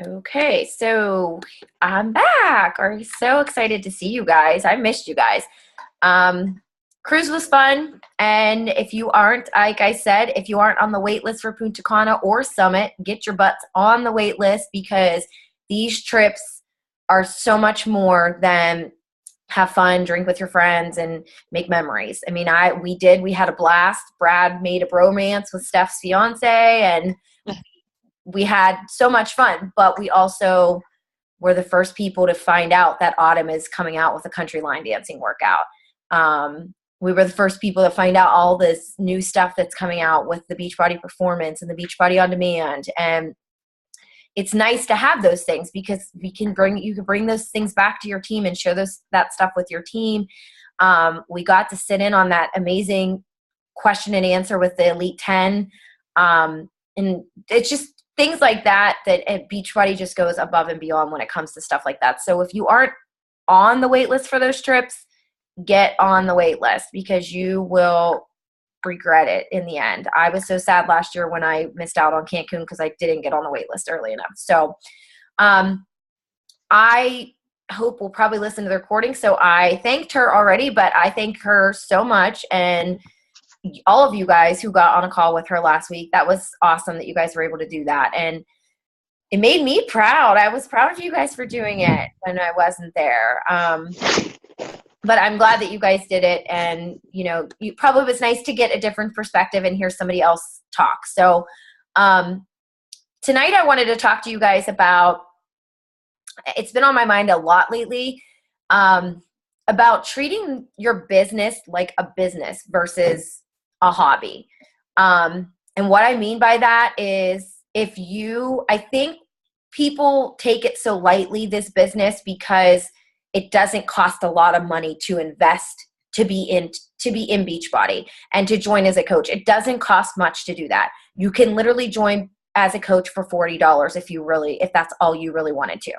Okay, so I'm back. Are so excited to see you guys. I missed you guys. Um, Cruise was fun, and if you aren't, like I said, if you aren't on the wait list for Punta Cana or Summit, get your butts on the wait list because these trips are so much more than have fun, drink with your friends, and make memories. I mean, we had a blast. Brad made a bromance with Steph's fiance, and we had so much fun, but we also were the first people to find out that Autumn is coming out with a country line dancing workout. We were the first people to find out all this new stuff that's coming out with the Beachbody Performance and the Beachbody On Demand. And it's nice to have those things because you can bring those things back to your team and share that stuff with your team. We got to sit in on that amazing question and answer with the Elite 10. And it's just things like that Beachbody just goes above and beyond when it comes to stuff like that. So if you aren't on the wait list for those trips, get on the wait list because you will regret it in the end. I was so sad last year when I missed out on Cancun because I didn't get on the wait list early enough. So I hope we'll probably listen to the recording. So I thanked her already, but I thank her so much. And all of you guys who got on a call with her last week, that was awesome that you guys were able to do that. And it made me proud. I was proud of you guys for doing it when I wasn't there. But I'm glad that you guys did it. And, you probably was nice to get a different perspective and hear somebody else talk. So tonight I wanted to talk to you guys about, it's been on my mind a lot lately, about treating your business like a business versus a hobby. And what I mean by that is I think people take it so lightly, this business, because it doesn't cost a lot of money to invest to be in Beachbody and to join as a coach. It doesn't cost much to do that. You can literally join as a coach for $40 if that's all you really wanted to.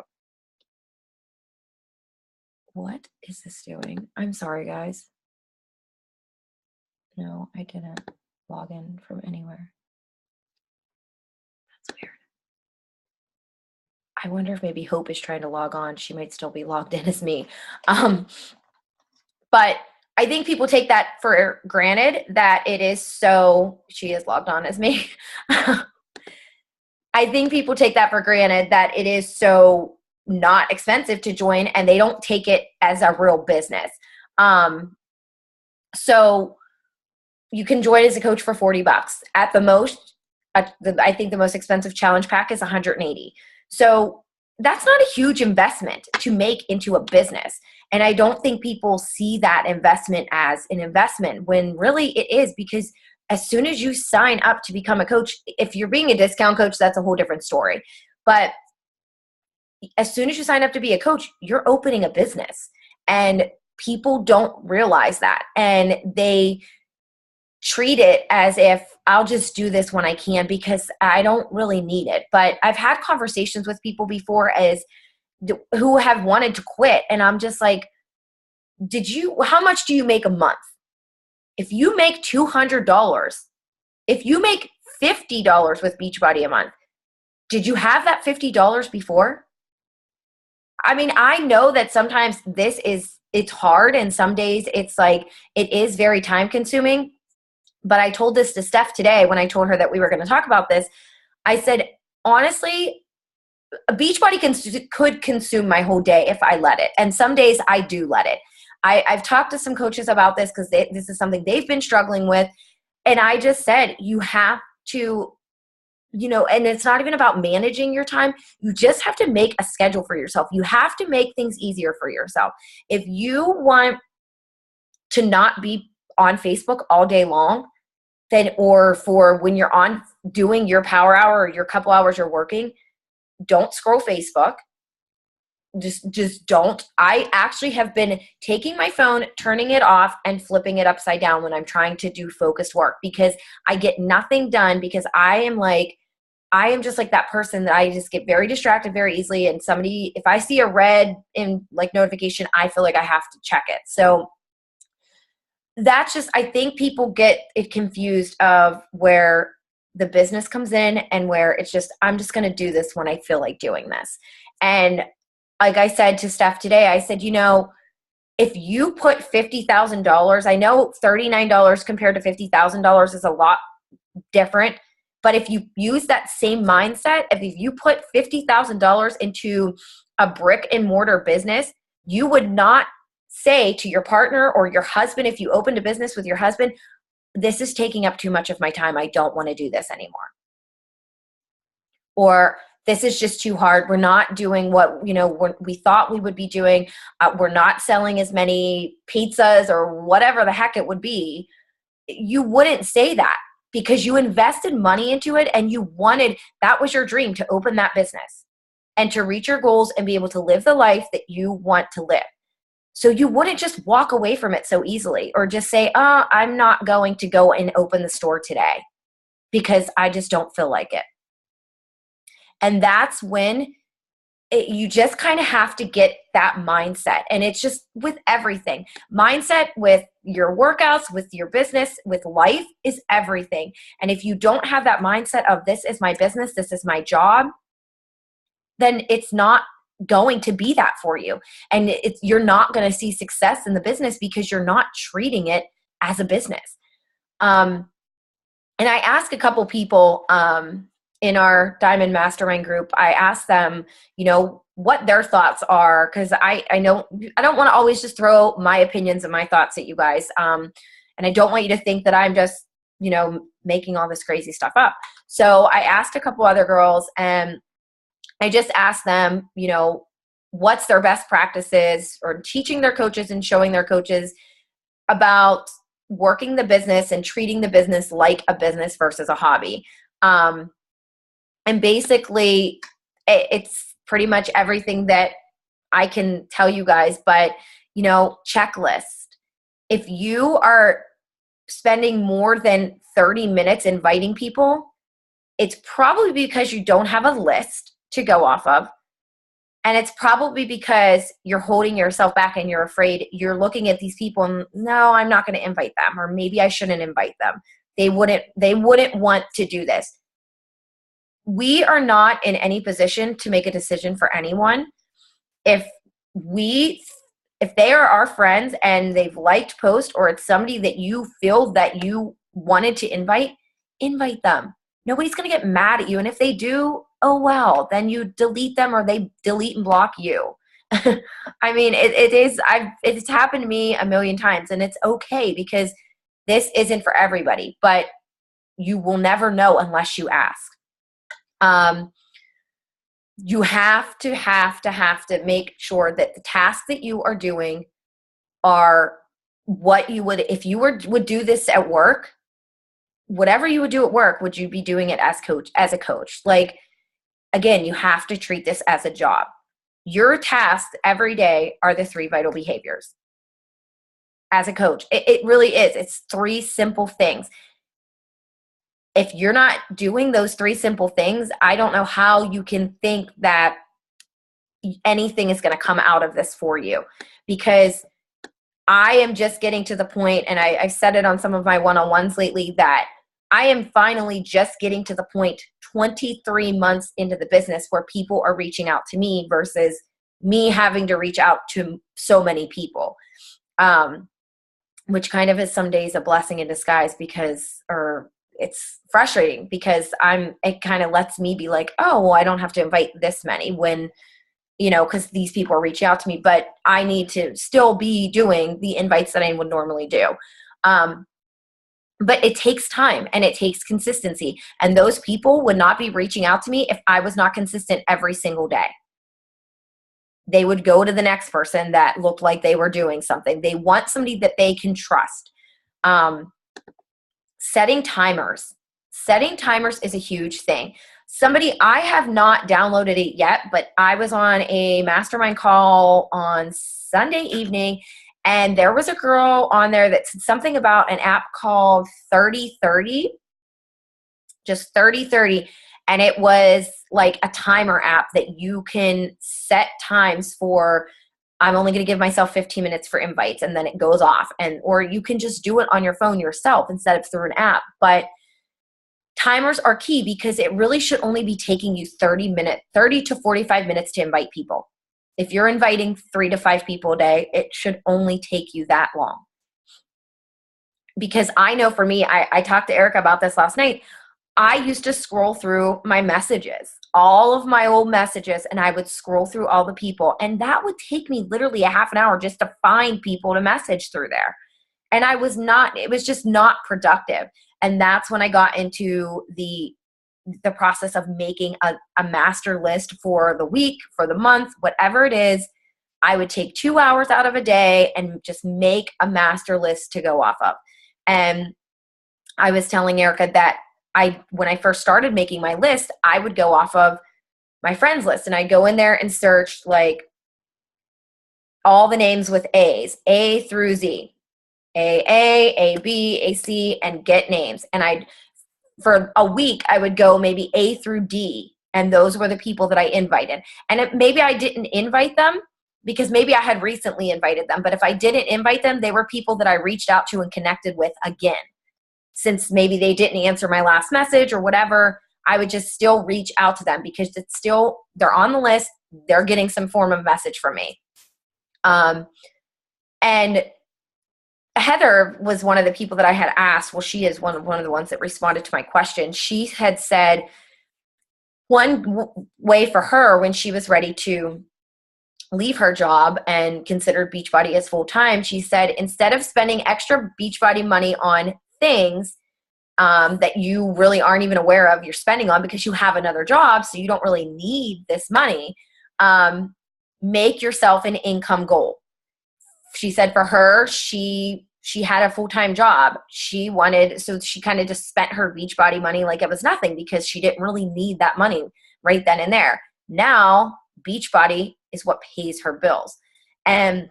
What is this doing? I'm sorry, guys. No, I didn't log in from anywhere. That's weird. I wonder if maybe Hope is trying to log on. She might still be logged in as me. But I think people take that for granted that it is so, she is logged on as me. I think people take that for granted that it is so not expensive to join and they don't take it as a real business. So you can join as a coach for $40 at the most. I think the most expensive challenge pack is $180. So that's not a huge investment to make into a business. And I don't think people see that investment as an investment when really it is, because as soon as you sign up to become a coach, if you're being a discount coach, that's a whole different story. But as soon as you sign up to be a coach, you're opening a business. And people don't realize that. And they treat it as if I'll just do this when I can because I don't really need it. But I've had conversations with people before who have wanted to quit. And I'm just like, how much do you make a month? If you make $200, if you make $50 with Beachbody a month, did you have that $50 before? I mean, I know that sometimes it's hard and some days it's like, it is very time consuming. But I told this to Steph today when I told her that we were going to talk about this. I said, honestly, Beachbody could consume my whole day if I let it. And some days I do let it. I've talked to some coaches about this because this is something they've been struggling with. And I just said, you have to, and it's not even about managing your time. You just have to make a schedule for yourself. You have to make things easier for yourself. If you want to not be on Facebook all day long, or for when you're on doing your power hour or your couple hours you're working, don't scroll Facebook. Just don't. I actually have been taking my phone, turning it off, and flipping it upside down when I'm trying to do focused work because I get nothing done because I am just like that person that I just get very distracted very easily. And if I see a red notification, I feel like I have to check it. So that's just, I think people get it confused of where the business comes in and where it's just, I'm just going to do this when I feel like doing this. And like I said to Steph today, I said, if you put $50,000, I know $39 compared to $50,000 is a lot different, but if you use that same mindset, if you put $50,000 into a brick and mortar business, you would not say to your partner or your husband, if you opened a business with your husband, this is taking up too much of my time. I don't want to do this anymore. Or this is just too hard. We're not doing what we thought we would be doing. We're not selling as many pizzas or whatever the heck it would be. You wouldn't say that because you invested money into it and that was your dream, to open that business and to reach your goals and be able to live the life that you want to live. So you wouldn't just walk away from it so easily or just say, I'm not going to go and open the store today because I just don't feel like it. And that's when you just kind of have to get that mindset. And it's just with everything. Mindset with your workouts, with your business, with life is everything. And if you don't have that mindset of this is my business, this is my job, then it's not going to be that for you. And you're not going to see success in the business because you're not treating it as a business. And I asked a couple people in our Diamond Mastermind group, I asked them, what their thoughts are, because I don't want to always just throw my opinions and my thoughts at you guys. And I don't want you to think that I'm just, making all this crazy stuff up. So I asked a couple other girls and I just asked them, what's their best practices or teaching their coaches and showing their coaches about working the business and treating the business like a business versus a hobby. And basically it's pretty much everything that I can tell you guys, but, checklist. If you are spending more than 30 minutes inviting people, it's probably because you don't have a list to go off of. And it's probably because you're holding yourself back and you're afraid. You're looking at these people and no, I'm not going to invite them, or maybe I shouldn't invite them. They wouldn't want to do this. We are not in any position to make a decision for anyone. If they are our friends and they've liked post, or it's somebody that you feel that you wanted to invite them. Nobody's going to get mad at you. And if they do, oh, well, then you delete them or they delete and block you. I mean, it's happened to me a million times, and it's okay because this isn't for everybody, but you will never know unless you ask. You have to make sure that the tasks that you are doing are what you would, if you would do this at work, whatever you would do at work, would you be doing it as a coach? Like, again, you have to treat this as a job. Your tasks every day are the 3 vital behaviors. As a coach, it really is. It's 3 simple things. If you're not doing those 3 simple things, I don't know how you can think that anything is going to come out of this for you, because I am just getting to the point, and I've said it on some of my one-on-ones lately, that I am finally just getting to the point 23 months into the business where people are reaching out to me versus me having to reach out to so many people, which kind of is some days a blessing in disguise or it's frustrating because it kind of lets me be like, oh, well, I don't have to invite this many when, because these people are reaching out to me, but I need to still be doing the invites that I would normally do. But it takes time and it takes consistency. And those people would not be reaching out to me if I was not consistent every single day. They would go to the next person that looked like they were doing something. They want somebody that they can trust. Setting timers. Setting timers is a huge thing. I have not downloaded it yet, but I was on a mastermind call on Sunday evening, and there was a girl on there that said something about an app called 3030, just 3030. And it was like a timer app that you can set times for. I'm only going to give myself 15 minutes for invites, and then it goes off. Or you can just do it on your phone yourself instead of through an app. But timers are key because it really should only be taking you 30 to 45 minutes to invite people. If you're inviting 3 to 5 people a day, it should only take you that long. Because I know for me, I talked to Erica about this last night. I used to scroll through my messages, all of my old messages, and I would scroll through all the people. And that would take me literally a half an hour just to find people to message through there. And it was just not productive. And that's when I got into the process of making a master list for the week, for the month, whatever it is. I would take 2 hours out of a day and just make a master list to go off of. And I was telling Erica that when I first started making my list, I would go off of my friends list and I'd go in there and search like all the names with A's, A through Z, A, B, A, C, and get names. And for a week, I would go maybe A through D. And those were the people that I invited. And maybe I didn't invite them because maybe I had recently invited them. But if I didn't invite them, they were people that I reached out to and connected with again. Since maybe they didn't answer my last message or whatever, I would just still reach out to them because they're on the list. They're getting some form of message from me. And Heather was one of the people that I had asked. Well, she is one of the ones that responded to my question. She had said one way for her when she was ready to leave her job and considered Beachbody as full-time, she said, instead of spending extra Beachbody money on things that you really aren't even aware of you're spending on because you have another job, so you don't really need this money, make yourself an income goal. She said for her, she had a full-time job. So she kind of just spent her Beachbody money like it was nothing because she didn't really need that money right then and there. Now, Beachbody is what pays her bills. And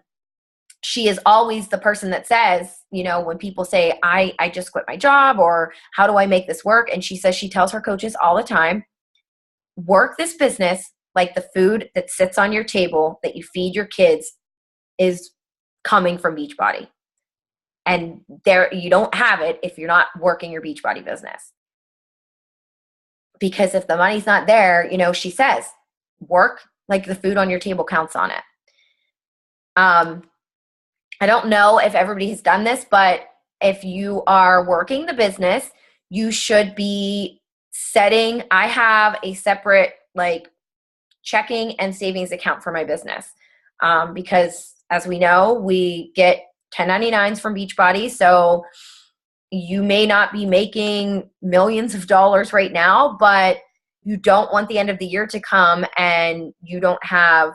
she is always the person that says, when people say, I just quit my job or how do I make this work? And she says she tells her coaches all the time, work this business like the food that sits on your table that you feed your kids is coming from Beachbody. And you don't have it if you're not working your Beachbody business. Because if the money's not there, she says, work like the food on your table counts on it. I don't know if everybody has done this, but if you are working the business, you should be I have a separate checking and savings account for my business. Because as we know, we get 1099s from Beachbody. So you may not be making millions of dollars right now, but you don't want the end of the year to come and you don't have,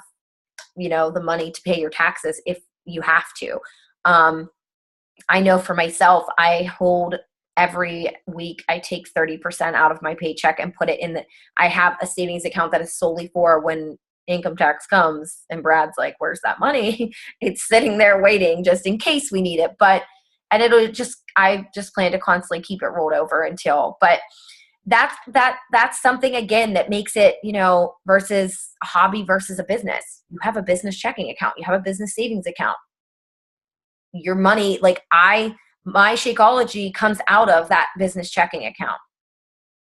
the money to pay your taxes if you have to. I know for myself, I hold every week, I take 30% out of my paycheck and put it I have a savings account that is solely for when income tax comes and Brad's like, where's that money? It's sitting there waiting just in case we need it. I just plan to constantly keep it rolled over but that's something again that makes it, versus a hobby versus a business. You have a business checking account. You have a business savings account. Your money, my Shakeology comes out of that business checking account.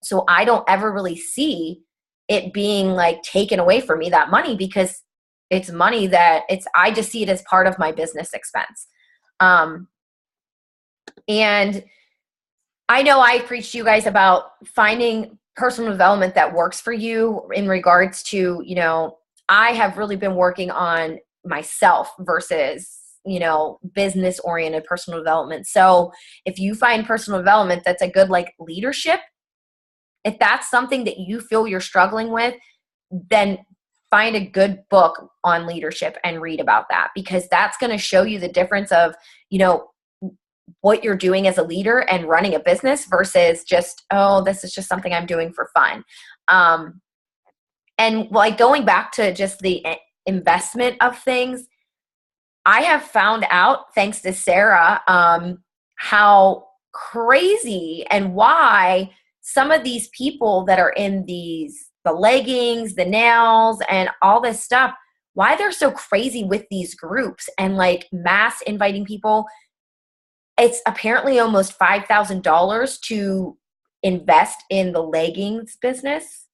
So I don't ever really see it being taken away from me, that money, because it's money I just see it as part of my business expense. And I know I preached to you guys about finding personal development that works for you in regards to, I have really been working on myself versus, business oriented personal development. So if you find personal development that's a good leadership, if that's something that you feel you're struggling with, then find a good book on leadership and read about that, because that's going to show you the difference of, what you're doing as a leader and running a business versus just, this is just something I'm doing for fun. And going back to just the investment of things, I have found out, thanks to Sarah, how crazy and why some of these people that are in the leggings, the nails, and all this stuff, why they're so crazy with these groups and mass inviting people. It's apparently almost $5,000 to invest in the leggings business.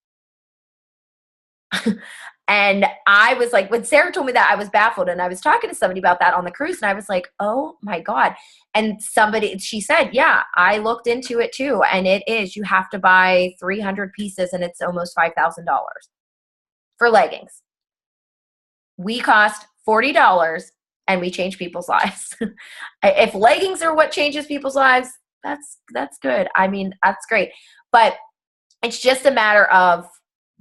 And I was like, when Sarah told me that, I was baffled. And I was talking to somebody about that on the cruise, and I was like, oh my God. And she said, yeah, I looked into it too. And it is, you have to buy 300 pieces and it's almost $5,000 for leggings. We cost $40 and we change people's lives. If leggings are what changes people's lives, that's good. I mean, that's great. But it's just a matter of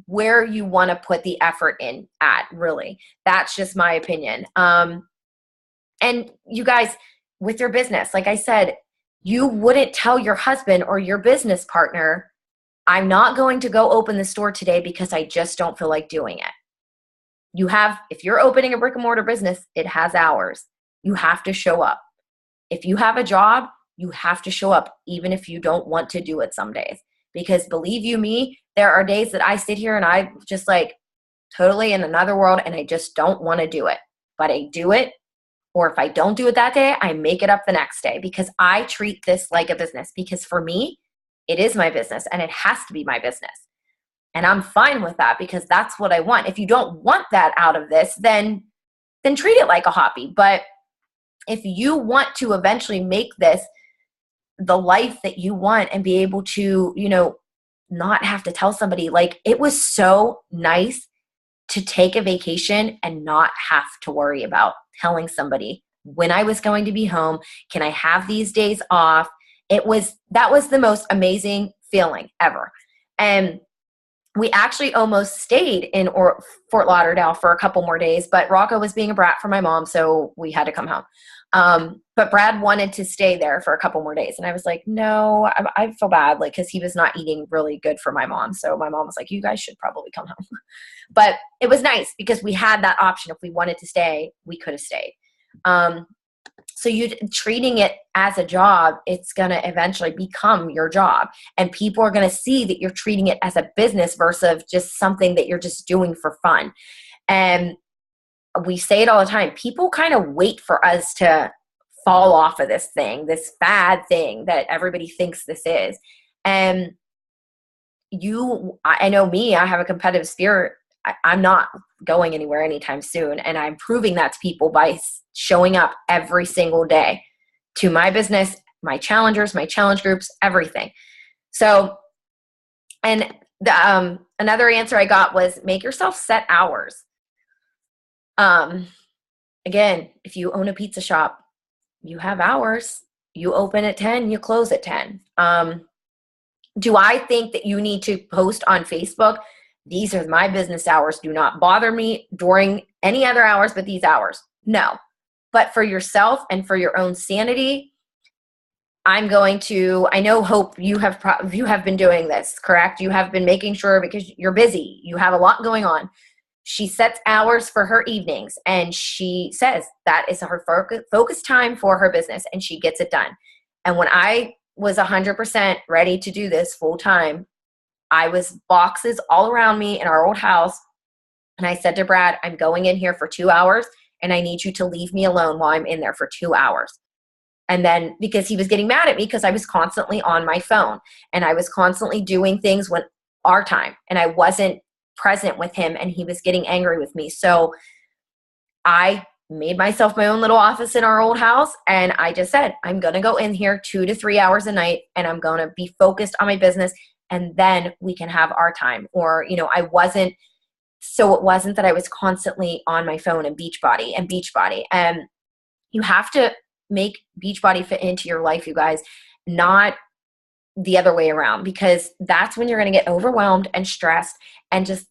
where you want to put the effort in at, really. That's just my opinion. And you guys, with your business, like I said, you wouldn't tell your husband or your business partner, I'm not going to go open the store today because I just don't feel like doing it. If you're opening a brick and mortar business, it has hours. You have to show up. If you have a job, you have to show up, even if you don't want to do it some days. Because believe you me, there are days that I sit here and I just like totally in another world and I just don't want to do it. But I do it. Or if I don't do it that day, I make it up the next day because I treat this like a business. Because for me, it is my business and it has to be my business. And I'm fine with that because that's what I want. If you don't want that out of this, then treat it like a hobby. But if you want to eventually make this the life that you want and be able to, not have to tell somebody, like it was so nice to take a vacation and not have to worry about telling somebody when I was going to be home. Can I have these days off? That was the most amazing feeling ever. And we actually almost stayed in Fort Lauderdale for a couple more days, but Rocco was being a brat for my mom, so we had to come home. But Brad wanted to stay there for a couple more days. And I was like, no, I feel bad, like, because he was not eating really good for my mom. So my mom was like, you guys should probably come home. But it was nice because we had that option. If we wanted to stay, we could have stayed. So you treating it as a job, it's going to eventually become your job. And people are going to see that you're treating it as a business versus just something that you're just doing for fun. And we say it all the time. People kind of wait for us to fall off of this thing, this fad thing that everybody thinks this is. And I know me, I have a competitive spirit. I'm not going anywhere anytime soon. And I'm proving that to people by showing up every single day to my business, my challengers, my challenge groups, everything. So, and another answer I got was make yourself set hours. Again, if you own a pizza shop, you have hours. You open at 10, you close at 10. Do I think that you need to post on Facebook? These are my business hours. Do not bother me during any other hours but these hours. No. But for yourself and for your own sanity, I know, Hope, you have been doing this, correct? You have been making sure, because you're busy. You have a lot going on. She sets hours for her evenings, and she says that is her focus time for her business, and she gets it done. And when I was 100% ready to do this full time, I was boxes all around me in our old house. And I said to Brad, I'm going in here for 2 hours, and I need you to leave me alone while I'm in there for 2 hours. And then, because he was getting mad at me because I was constantly on my phone and I was constantly doing things when our time, and I wasn't present with him, and he was getting angry with me. So I made myself my own little office in our old house, and I just said, I'm going to go in here 2 to 3 hours a night, and I'm going to be focused on my business, and then we can have our time. Or, it wasn't that I was constantly on my phone and Beachbody. And you have to make Beachbody fit into your life, you guys, not the other way around, because that's when you're going to get overwhelmed and stressed and just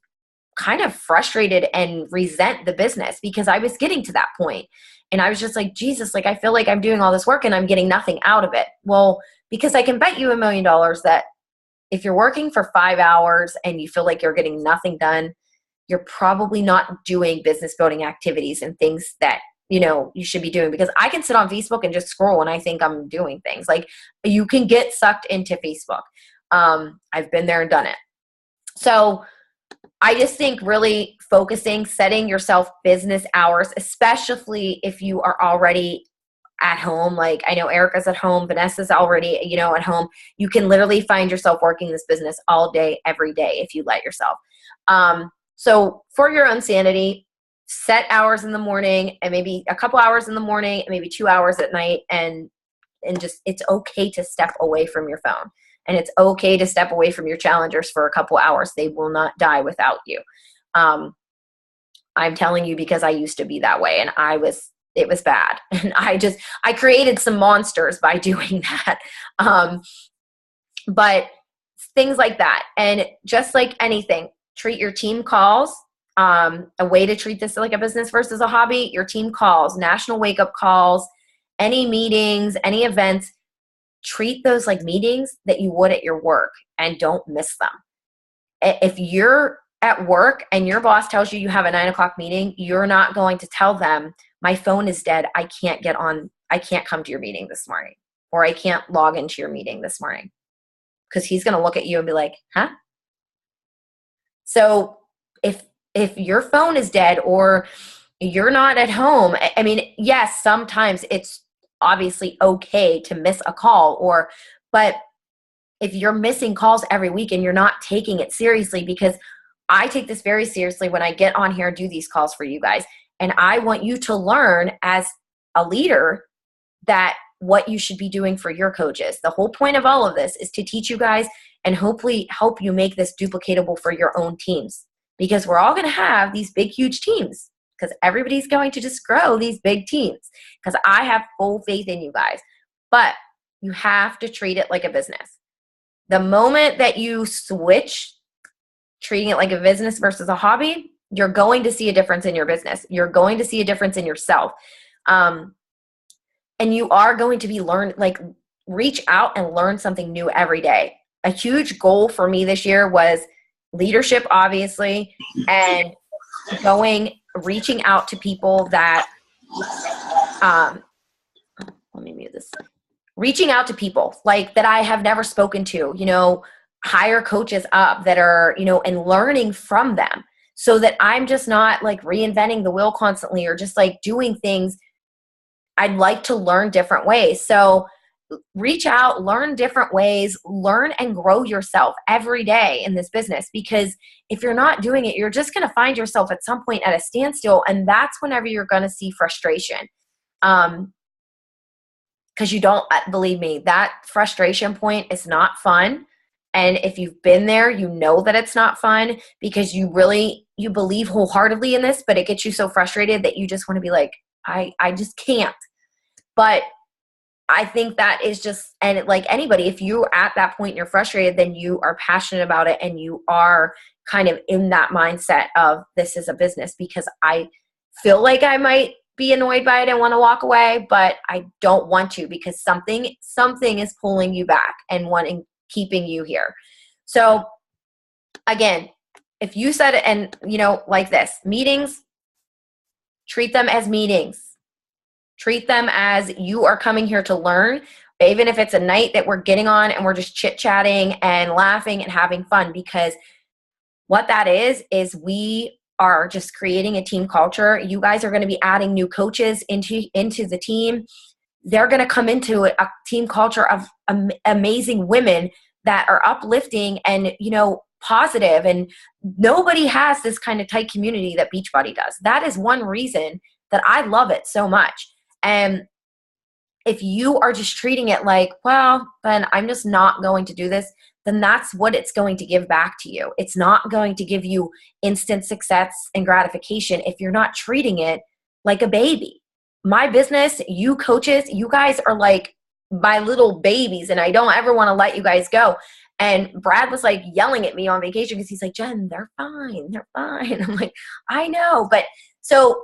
kind of frustrated and resent the business, because I was getting to that point and I was just like, Jesus, like, I feel like I'm doing all this work and I'm getting nothing out of it. Well, because I can bet you $1 million that if you're working for 5 hours and you feel like you're getting nothing done, you're probably not doing business building activities and things that you should be doing. Because I can sit on Facebook and just scroll and I think I'm doing things. Like, you can get sucked into Facebook. I've been there and done it. So I just think really focusing, setting yourself business hours, especially if you are already at home. Like I know Erica's at home, Vanessa's already, at home. You can literally find yourself working this business all day, every day, if you let yourself. So for your own sanity, set hours in the morning and maybe a couple hours in the morning and maybe 2 hours at night, and just, it's okay to step away from your phone, and it's okay to step away from your challengers for a couple hours. They will not die without you. I'm telling you because I used to be that way, and it was bad. And I created some monsters by doing that. But things like that. And just like anything, treat your team calls. A way to treat this like a business versus a hobby, your team calls, national wake up calls, any meetings, any events, treat those like meetings that you would at your work, and don't miss them. If you're at work and your boss tells you you have a 9 o'clock meeting, you're not going to tell them, my phone is dead, I can't come to your meeting this morning, or I can't log into your meeting this morning. Because he's going to look at you and be like, huh? So if your phone is dead or you're not at home, I mean, yes, sometimes it's obviously okay to miss a call, but if you're missing calls every week and you're not taking it seriously, because I take this very seriously when I get on here and do these calls for you guys. And I want you to learn as a leader that what you should be doing for your coaches. The whole point of all of this is to teach you guys and hopefully help you make this duplicatable for your own teams, because we're all going to have these big, huge teams, because everybody's going to just grow these big teams, because I have full faith in you guys. But you have to treat it like a business. The moment that you switch treating it like a business versus a hobby, you're going to see a difference in your business. You're going to see a difference in yourself. And you are going to be reach out and learn something new every day. A huge goal for me this year was leadership, obviously, and reaching out to people that, let me mute this. Reaching out to people like that I have never spoken to, hire coaches up that are, and learning from them, so that I'm just not like reinventing the wheel constantly, or just like doing things. I'd like to learn different ways. So reach out, learn different ways, learn and grow yourself every day in this business, because if you're not doing it, you're just going to find yourself at some point at a standstill. And that's whenever you're going to see frustration. Because you don't, believe me, that frustration point is not fun. And if you've been there, you know that it's not fun, because you believe wholeheartedly in this, but it gets you so frustrated that you just want to be like, I just can't. But I think that is just, and like anybody, if you're at that point and you're frustrated, then you are passionate about it, and you are kind of in that mindset of this is a business, because I feel like I might be annoyed by it and want to walk away, but I don't want to, because something is pulling you back and keeping you here. So again, if you said it, and like this, meetings, treat them as meetings. Treat them as you are coming here to learn, even if it's a night that we're getting on and we're just chit-chatting and laughing and having fun, because what that is we are just creating a team culture. You guys are going to be adding new coaches into the team. They're going to come into a team culture of amazing women that are uplifting and, positive. And nobody has this kind of tight community that Beachbody does. That is one reason that I love it so much. And if you are just treating it like, well, then I'm just not going to do this, then that's what it's going to give back to you. It's not going to give you instant success and gratification if you're not treating it like a baby. My business, you coaches, you guys are like my little babies, and I don't ever want to let you guys go. And Brad was like yelling at me on vacation because he's like, Jen, they're fine. They're fine. I'm like, I know. But so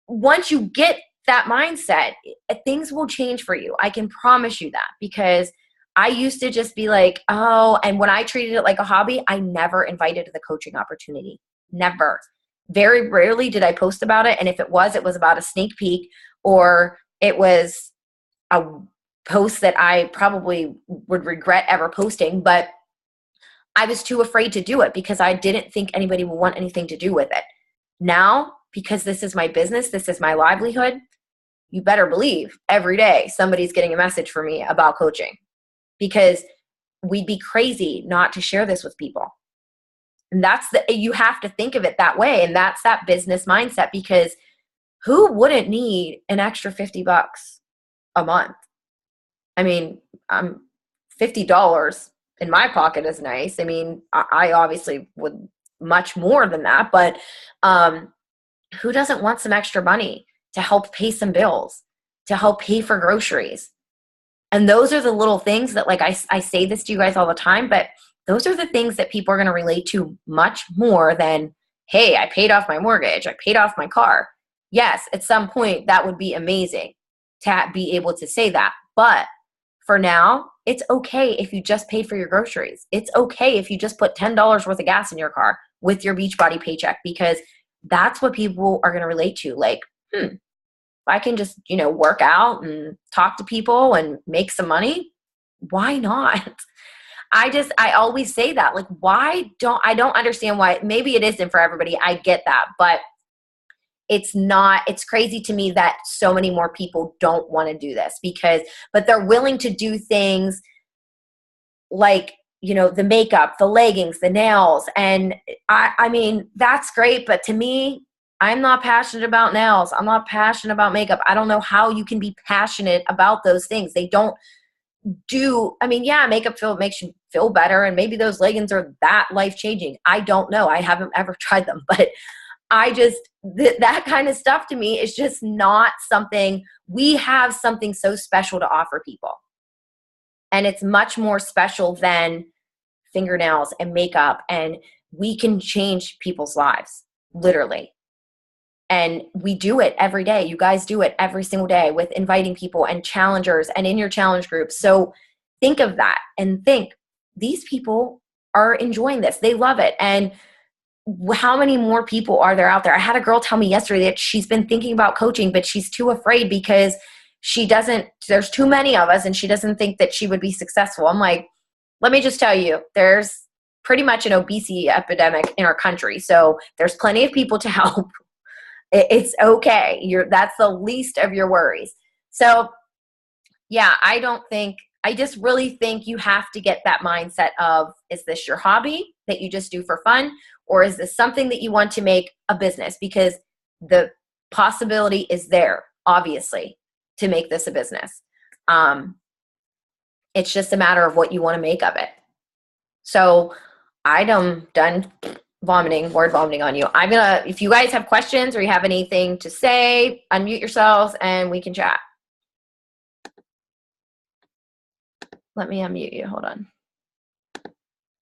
once you get that mindset, things will change for you. I can promise you that, because I used to just be like, oh, and when I treated it like a hobby, I never invited the coaching opportunity. Never. Very rarely did I post about it. And if it was about a sneak peek, or it was a post that I probably would regret ever posting, but I was too afraid to do it because I didn't think anybody would want anything to do with it. Now, because this is my business, this is my livelihood, you better believe every day somebody's getting a message from me about coaching, because we'd be crazy not to share this with people. And you have to think of it that way. And that's that business mindset, because who wouldn't need an extra $50 a month? I mean, $50 in my pocket is nice. I mean, I obviously would much more than that, but who doesn't want some extra money to help pay some bills, to help pay for groceries? And those are the little things that, like, I say this to you guys all the time, but those are the things that people are going to relate to much more than, hey, I paid off my mortgage, I paid off my car. Yes, at some point that would be amazing to be able to say that. But for now, it's okay if you just paid for your groceries. It's okay if you just put $10 worth of gas in your car with your Beachbody paycheck, because that's what people are going to relate to. Like, if I can just, work out and talk to people and make some money, why not? I always say that, like, I don't understand why. Maybe it isn't for everybody. I get that, but it's crazy to me that so many more people don't want to do this, but they're willing to do things like, the makeup, the leggings, the nails. And I mean, that's great. But to me, I'm not passionate about nails. I'm not passionate about makeup. I don't know how you can be passionate about those things. They don't makeup makes you feel better. And maybe those leggings are that life-changing. I don't know. I haven't ever tried them, but that kind of stuff to me is just not something. We have something so special to offer people. And it's much more special than fingernails and makeup. And we can change people's lives, literally. And we do it every day. You guys do it every single day with inviting people and challengers and in your challenge groups. So think of that and think, these people are enjoying this. They love it. And how many more people are there out there? I had a girl tell me yesterday that she's been thinking about coaching, but she's too afraid because there's too many of us and she doesn't think that she would be successful. I'm like, let me just tell you, there's pretty much an obesity epidemic in our country. So there's plenty of people to help. It's okay. That's the least of your worries. So yeah, I just really think you have to get that mindset of, is this your hobby that you just do for fun? Or is this something that you want to make a business? Because the possibility is there, obviously, to make this a business. It's just a matter of what you want to make of it. So I'm done word vomiting on you. If you guys have questions or you have anything to say, unmute yourselves and we can chat. Let me unmute you. Hold on.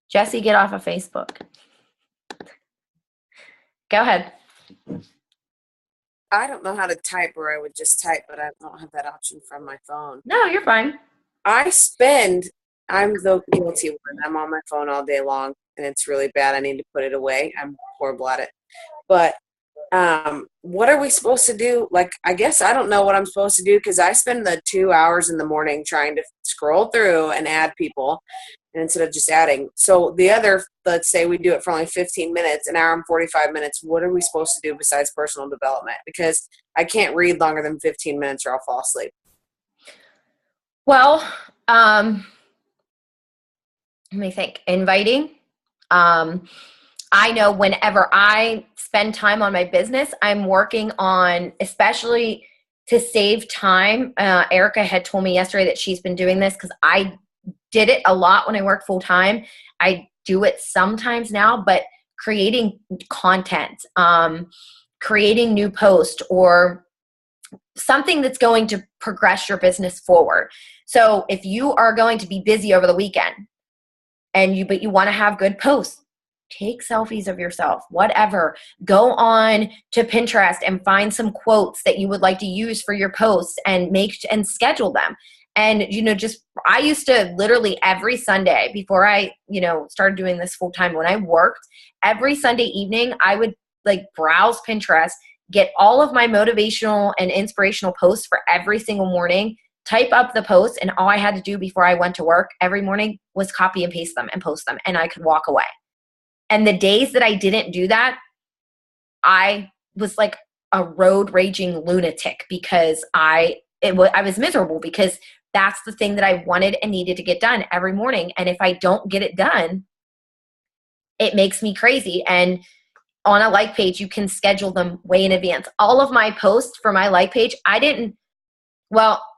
Jesse, get off of Facebook. Go ahead. I don't know how to type, or I would just type, but I don't have that option from my phone. No, you're fine. I'm the guilty one. I'm on my phone all day long, and it's really bad. I need to put it away. I'm horrible at it. But what are we supposed to do? Like, I guess I don't know what I'm supposed to do, because I spend the 2 hours in the morning trying to scroll through and add people, and instead of just adding. So let's say we do it for only 15 minutes, an hour and 45 minutes. What are we supposed to do besides personal development? Because I can't read longer than 15 minutes or I'll fall asleep. Well, let me think. Inviting. I know whenever I spend time on my business, I'm working on, especially to save time. Erica had told me yesterday that she's been doing this, because I did it a lot when I worked full time. I do it sometimes now, but creating content, creating new posts, or something that's going to progress your business forward. So if you are going to be busy over the weekend but you want to have good posts, take selfies of yourself, whatever. Go on to Pinterest and find some quotes that you would like to use for your posts and schedule them. And, I used to literally every Sunday before I, started doing this full time, when I worked, every Sunday evening, I would browse Pinterest, get all of my motivational and inspirational posts for every single morning, type up the posts, and all I had to do before I went to work every morning was copy and paste them and post them, and I could walk away. And the days that I didn't do that, I was like, a road raging lunatic because I was miserable because that's the thing that I wanted and needed to get done every morning. And if I don't get it done, it makes me crazy. And on a like page, you can schedule them way in advance. All of my posts for my like page,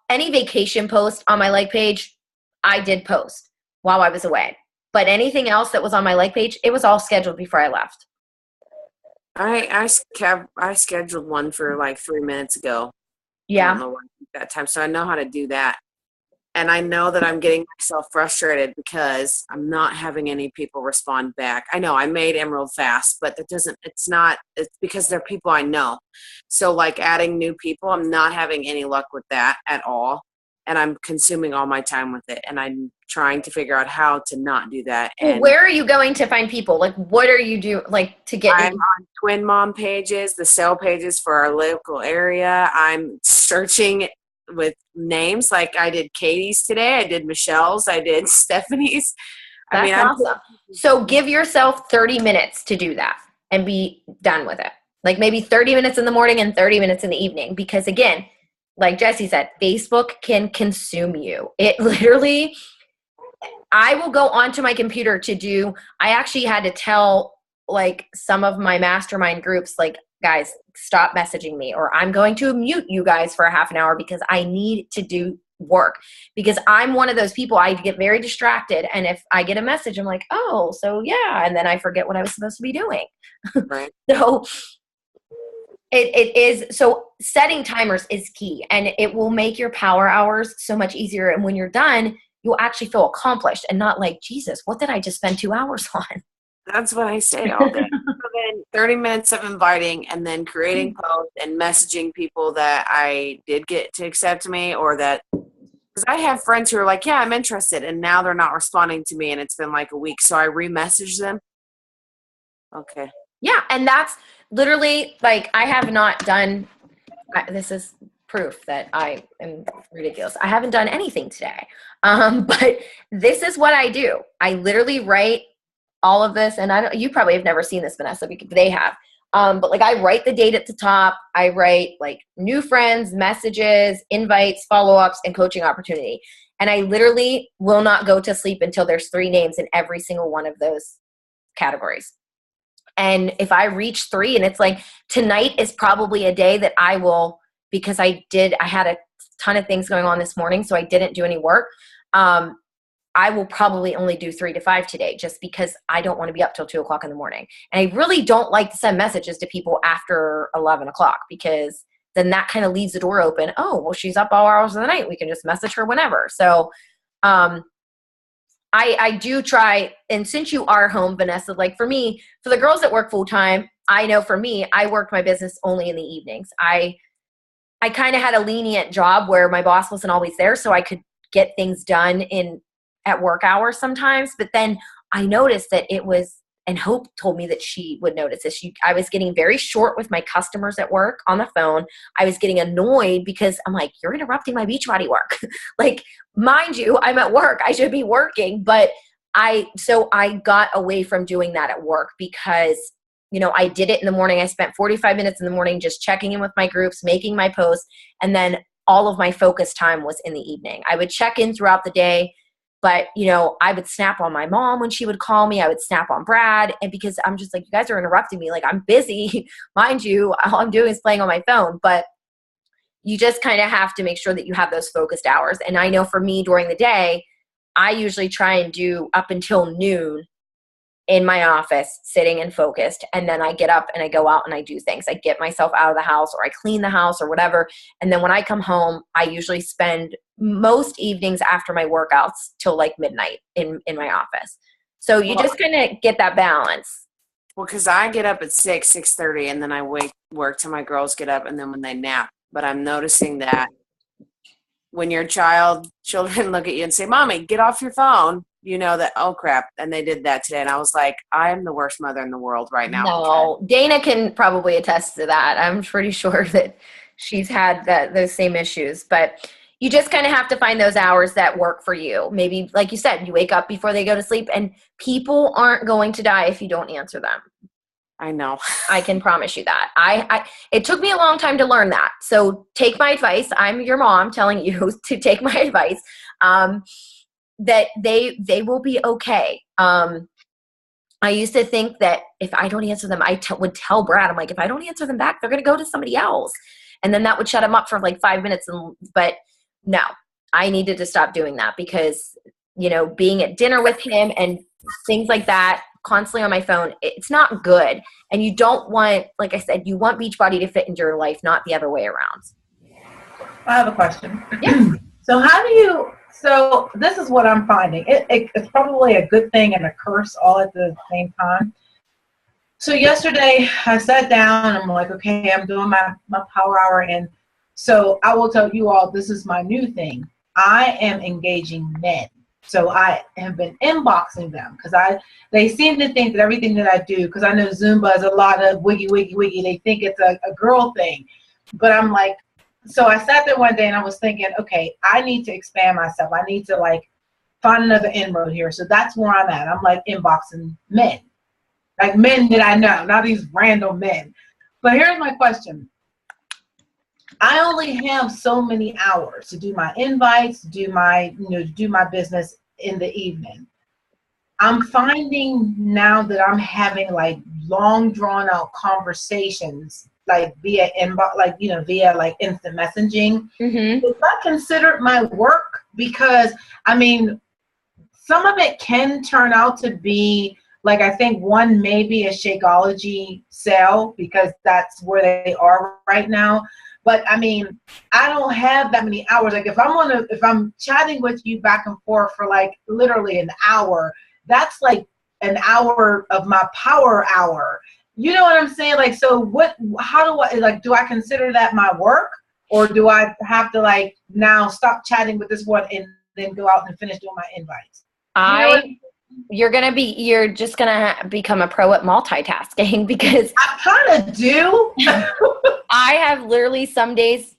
any vacation post on my like page, I did post while I was away. But anything else that was on my like page, it was all scheduled before I left. I scheduled one for like 3 minutes ago. Yeah. I don't know why I took that time. So I know how to do that. And I know that I'm getting myself frustrated because I'm not having any people respond back. I know I made Emerald fast, but it's because they're people I know. So like adding new people, I'm not having any luck with that at all. And I'm consuming all my time with it. And I'm trying to figure out how to not do that. And where are you going to find people? Like, what are you doing, like, to get? I'm on twin mom pages, the sale pages for our local area. I'm searching with names. Like I did Katie's today. I did Michelle's. I did Stephanie's. That's awesome. So give yourself 30 minutes to do that and be done with it. Like maybe 30 minutes in the morning and 30 minutes in the evening. Because again, like Jesse said, Facebook can consume you. It literally, I will go onto my computer I actually had to tell like some of my mastermind groups, like, guys, stop messaging me, or I'm going to mute you guys for a half an hour because I need to do work. Because I'm one of those people, I get very distracted. And if I get a message, I'm like, oh, so yeah. And then I forget what I was supposed to be doing. Right. So it is, so setting timers is key, and it will make your power hours so much easier. And when you're done, you'll actually feel accomplished and not like, Jesus, what did I just spend 2 hours on? That's what I say all day. So then 30 minutes of inviting and then creating posts and messaging people that I did get to accept me, or that, because I have friends who are like, yeah, I'm interested. And now they're not responding to me and it's been like a week. So I re-message them. Okay. Yeah. And that's literally like, I have not done, this is proof that I am ridiculous. I haven't done anything today. But this is what I do. I literally write all of this, and you probably have never seen this, Vanessa, because they have. But like I write the date at the top. I write like new friends, messages, invites, follow-ups, and coaching opportunity. And I literally will not go to sleep until there's 3 names in every single one of those categories. And if I reach 3, and it's like tonight is probably a day that I will, because I had a ton of things going on this morning, so I didn't do any work. I will probably only do 3 to 5 today, just because I don't want to be up till 2:00 in the morning. And I really don't like to send messages to people after 11 o'clock, because then that kind of leaves the door open. Oh, well, she's up all hours of the night. We can just message her whenever. So, I do try. And since you are home, Vanessa, like for me, for the girls that work full time, I know for me, I worked my business only in the evenings. I kind of had a lenient job where my boss wasn't always there, so I could get things done at work hours sometimes. But then I noticed that it was, and Hope told me that she would notice this. I was getting very short with my customers at work on the phone. I was getting annoyed because I'm like, you're interrupting my Beachbody work. Like, mind you, I'm at work. I should be working. But I got away from doing that at work because, I did it in the morning. I spent 45 minutes in the morning just checking in with my groups, making my posts. And then all of my focus time was in the evening. I would check in throughout the day. But, I would snap on my mom when she would call me. I would snap on Brad. And because I'm just like, you guys are interrupting me. Like, I'm busy. Mind you, all I'm doing is playing on my phone. But you just kind of have to make sure that you have those focused hours. And I know for me during the day, I usually try and do up until noon in my office, sitting and focused. And then I get up and I go out and I do things. I get myself out of the house, or I clean the house or whatever. And then when I come home, I usually spend most evenings after my workouts till like midnight in my office. So you just kind of get that balance. Well, because I get up at 6:30, and then I work till my girls get up, and then when they nap. But I'm noticing that when your children look at you and say, Mommy, get off your phone, you know that, oh crap. And they did that today. And I was like, I am the worst mother in the world right now. No, Dana can probably attest to that. I'm pretty sure that she's had those same issues. But you just kind of have to find those hours that work for you. Maybe, like you said, you wake up before they go to sleep, and people aren't going to die if you don't answer them. I know. I can promise you that. It took me a long time to learn that. So take my advice. I'm your mom telling you to take my advice. That they will be okay. I used to think that if I don't answer them, would tell Brad, I'm like, if I don't answer them back, they're going to go to somebody else. And then that would shut him up for like 5 minutes. But no, I needed to stop doing that because, being at dinner with him and things like that, constantly on my phone, it's not good. And you don't want, like I said, you want Beachbody to fit into your life, not the other way around. I have a question. Yeah. So this is what I'm finding. It's probably a good thing and a curse all at the same time. So yesterday I sat down and I'm like, okay, I'm doing my power hour. And so I will tell you all, this is my new thing. I am engaging men. So I have been inboxing them because they seem to think that everything that I do, because I know Zumba is a lot of wiggy, wiggy, wiggy. They think it's a girl thing. But I'm like, so I sat there one day and I was thinking, okay, I need to expand myself. I need to like find another inroad here. So that's where I'm at. I'm like inboxing men, like men that I know, not these random men. But here's my question. I only have so many hours to do my invites, do my business in the evening. I'm finding now that I'm having like long drawn out conversations, like via inbox, like, via like instant messaging. Mm-hmm. Is that considered my work? Because I mean, some of it can turn out to be like, I think one may be a Shakeology sale because that's where they are right now. But I mean, I don't have that many hours. Like if I'm chatting with you back and forth for like literally an hour, that's like an hour of my power hour. You know what I'm saying? Like, so do I consider that my work, or do I have to like now stop chatting with this one and then go out and finish doing my invites? You're just going to become a pro at multitasking because I kind of do. I have literally some days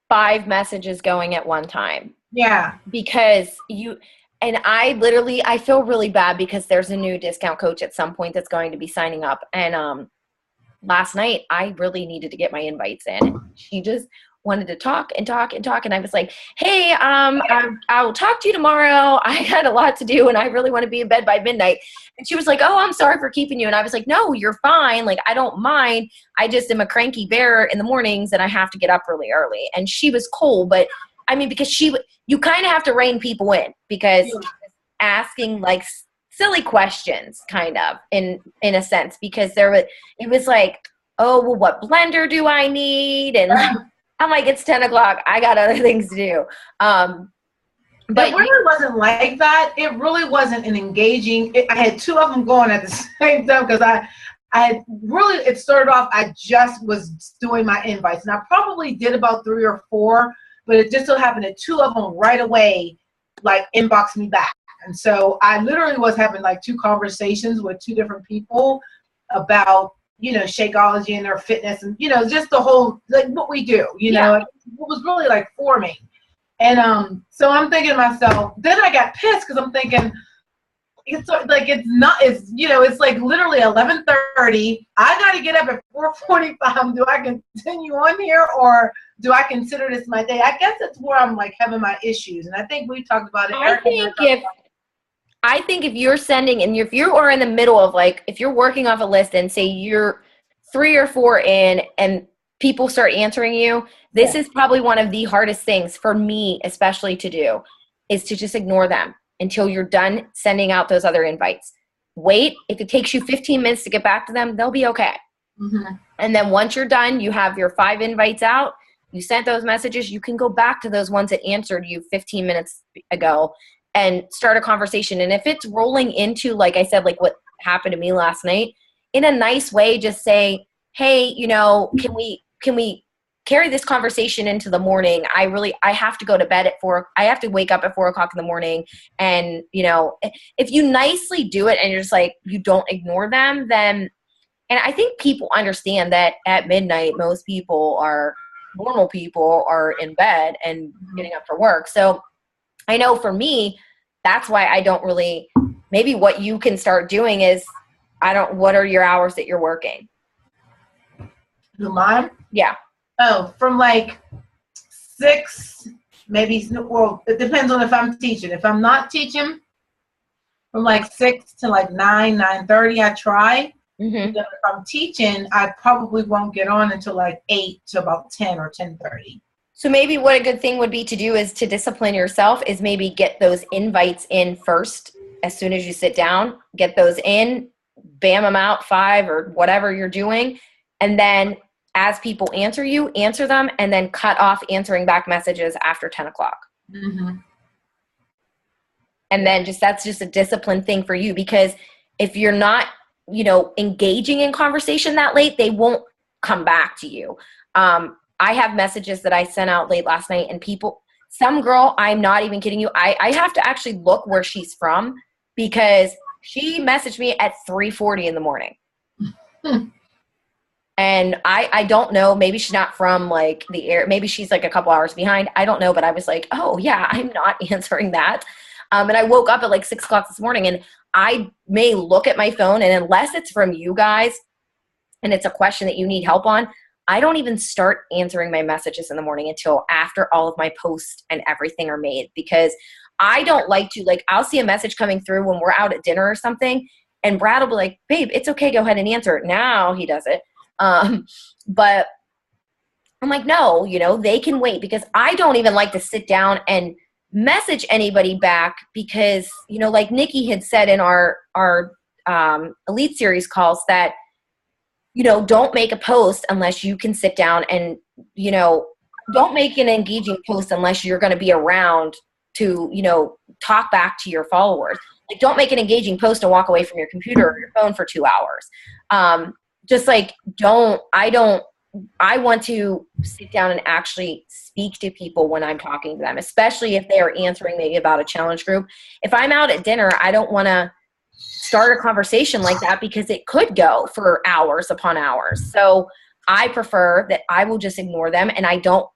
5 messages going at one time. Yeah. Because I feel really bad because there's a new discount coach at some point that's going to be signing up. And last night I really needed to get my invites in. She just wanted to talk and talk and talk. And I was like, hey, I'll talk to you tomorrow. I got a lot to do and I really want to be in bed by midnight. And she was like, oh, I'm sorry for keeping you. And I was like, no, you're fine. Like, I don't mind. I just am a cranky bear in the mornings and I have to get up really early. And she was cool. But I mean, because you kind of have to rein people in because asking like silly questions kind of in a sense, because it was like, oh, well, what blender do I need? And I'm like, it's 10 o'clock. I got other things to do. But it really wasn't like that. It really wasn't an engaging. I had 2 of them going at the same time because I had really, it started off, I just was doing my invites. And I probably did about 3 or 4, but it just so happened that 2 of them right away, like, inboxed me back. And so I literally was having like 2 conversations with 2 different people about, Shakeology and their fitness and, just the whole, like what we do, it was really like forming. And so I'm thinking to myself, then I got pissed because I'm thinking, it's like, it's like literally 11:30. I got to get up at 4:45. Do I continue on here or do I consider this my day? I guess that's where I'm like having my issues. And I think we talked about it. I think if you're sending and if you are in the middle of like, if you're working off a list and say you're 3 or 4 in and people start answering you, this is probably one of the hardest things for me, especially to do, is to just ignore them until you're done sending out those other invites. Wait. If it takes you 15 minutes to get back to them, they'll be okay. Mm-hmm. And then once you're done, you have your 5 invites out. You sent those messages. You can go back to those ones that answered you 15 minutes ago and start a conversation. And if it's rolling into, like I said, like what happened to me last night, in a nice way, just say, hey, can we carry this conversation into the morning? I have to go to bed at 4. I have to wake up at 4 o'clock in the morning. And, if you nicely do it and you're just like, you don't ignore them, then, and I think people understand that at midnight, most normal people are in bed and getting up for work. So I know for me, that's why I don't really, maybe what you can start doing is what are your hours that you're working? Mine? Yeah. Oh, from like 6, maybe, well, it depends on if I'm teaching. If I'm not teaching, from like 6 to like 9:30, I try. Mm-hmm. If I'm teaching, I probably won't get on until like 8 to about 10 or 10:30. So maybe what a good thing would be to do is to discipline yourself is maybe get those invites in first as soon as you sit down, get those in, bam them out 5 or whatever you're doing. And then as people answer you, answer them, and then cut off answering back messages after 10 o'clock. Mm-hmm. And then that's just a discipline thing for you, because if you're not, engaging in conversation that late, they won't come back to you. I have messages that I sent out late last night, and some girl, I'm not even kidding you, I have to actually look where she's from, because she messaged me at 3:40 in the morning. And I don't know, maybe she's not from like the area, maybe she's like a couple hours behind, I don't know, but I was like, oh yeah, I'm not answering that. And I woke up at like 6 o'clock this morning, and I may look at my phone, and unless it's from you guys and it's a question that you need help on, I don't even start answering my messages in the morning until after all of my posts and everything are made, because I don't like to, I'll see a message coming through when we're out at dinner or something, and Brad will be like, babe, it's okay, go ahead and answer it. Now he does it. But I'm like, no, they can wait, because I don't even like to sit down and message anybody back, because, like Nikki had said in our Elite Series calls that, don't make a post unless you can sit down and, don't make an engaging post unless you're going to be around to, talk back to your followers. Like, don't make an engaging post and walk away from your computer or your phone for 2 hours. Just like, I want to sit down and actually speak to people when I'm talking to them, especially if they are answering maybe about a challenge group. If I'm out at dinner, I don't want to start a conversation like that, because it could go for hours upon hours. So I prefer that I will just ignore them, and I don't